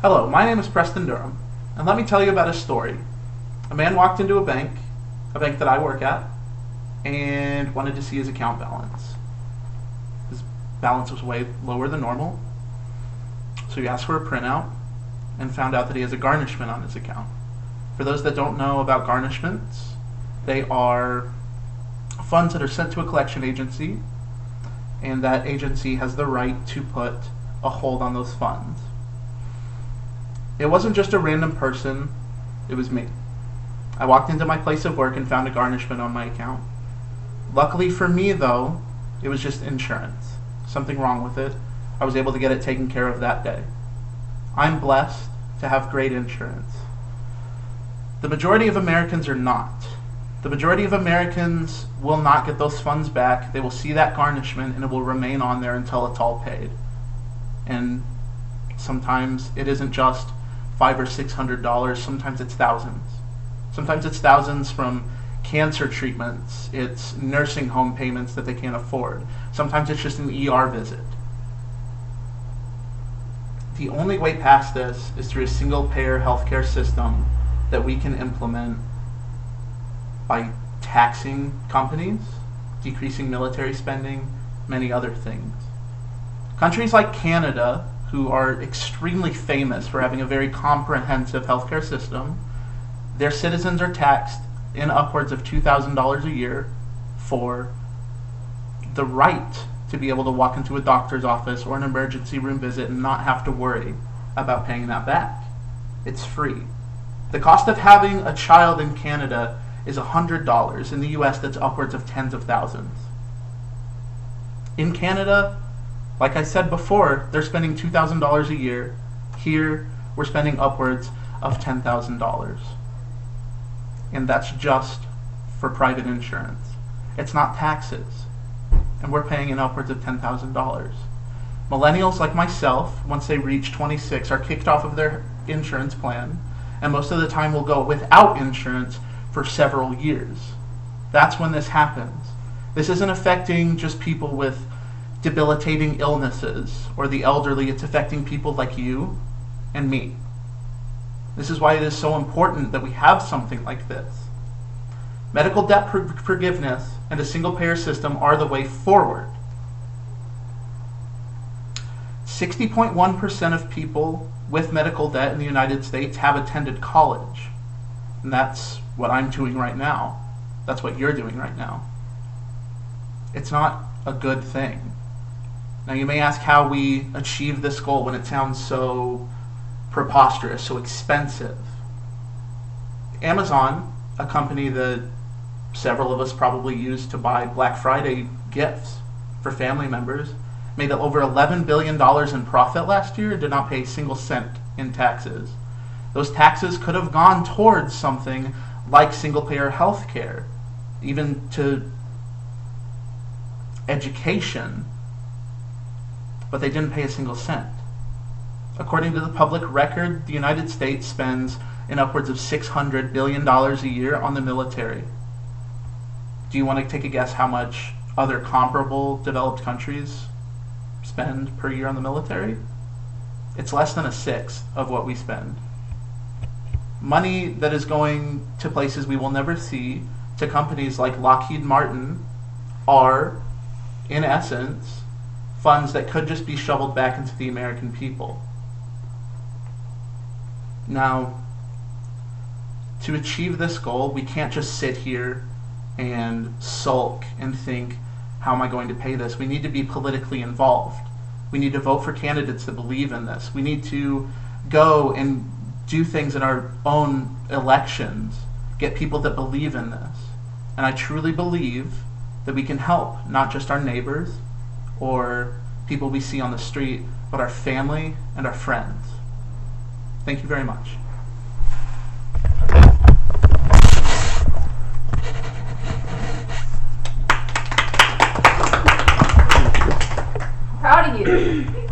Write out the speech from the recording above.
Hello, my name is Preston Durham, and let me tell you about a story. A man walked into a bank that I work at, and wanted to see his account balance. His balance was way lower than normal, so he asked for a printout and found out that he has a garnishment on his account. For those that don't know about garnishments, they are funds that are sent to a collection agency, and that agency has the right to put a hold on those funds. It wasn't just a random person, it was me. I walked into my place of work and found a garnishment on my account. Luckily for me though, it was just insurance. Something wrong with it. I was able to get it taken care of that day. I'm blessed to have great insurance. The majority of Americans are not. The majority of Americans will not get those funds back. They will see that garnishment and it will remain on there until it's all paid. And sometimes it isn't just $500 or $600, sometimes it's thousands. Sometimes it's thousands from cancer treatments, it's nursing home payments that they can't afford. Sometimes it's just an ER visit. The only way past this is through a single-payer healthcare system that we can implement by taxing companies, decreasing military spending, many other things. Countries like Canada, who are extremely famous for having a very comprehensive healthcare system, their citizens are taxed in upwards of $2,000 a year for the right to be able to walk into a doctor's office or an emergency room visit and not have to worry about paying that back. It's free. The cost of having a child in Canada is $100. In the US, that's upwards of tens of thousands. In Canada, like I said before, they're spending $2,000 a year. Here, we're spending upwards of $10,000. And that's just for private insurance. It's not taxes. And we're paying in upwards of $10,000. Millennials like myself, once they reach 26, are kicked off of their insurance plan, and most of the time will go without insurance for several years. That's when this happens. This isn't affecting just people with debilitating illnesses or the elderly. It's affecting people like you and me. This is why it is so important that we have something like this. Medical debt forgiveness and a single-payer system are the way forward. 60.1% of people with medical debt in the United States have attended college. And that's what I'm doing right now. That's what you're doing right now. It's not a good thing. Now you may ask how we achieve this goal when it sounds so preposterous, so expensive. Amazon, a company that several of us probably use to buy Black Friday gifts for family members, made over $11 billion in profit last year and did not pay a single cent in taxes. Those taxes could have gone towards something like single-payer health care, even to education, but they didn't pay a single cent. According to the public record, the United States spends in upwards of $600 billion a year on the military. Do you want to take a guess how much other comparable developed countries spend per year on the military? It's less than a sixth of what we spend. Money that is going to places we will never see, to companies like Lockheed Martin, are, in essence, funds that could just be shoveled back into the American people. Now, to achieve this goal, we can't just sit here and sulk and think, how am I going to pay this? We need to be politically involved. We need to vote for candidates that believe in this. We need to go and do things in our own elections, get people that believe in this. And I truly believe that we can help not just our neighbors or people we see on the street, but our family and our friends. Thank you very much. Proud of you.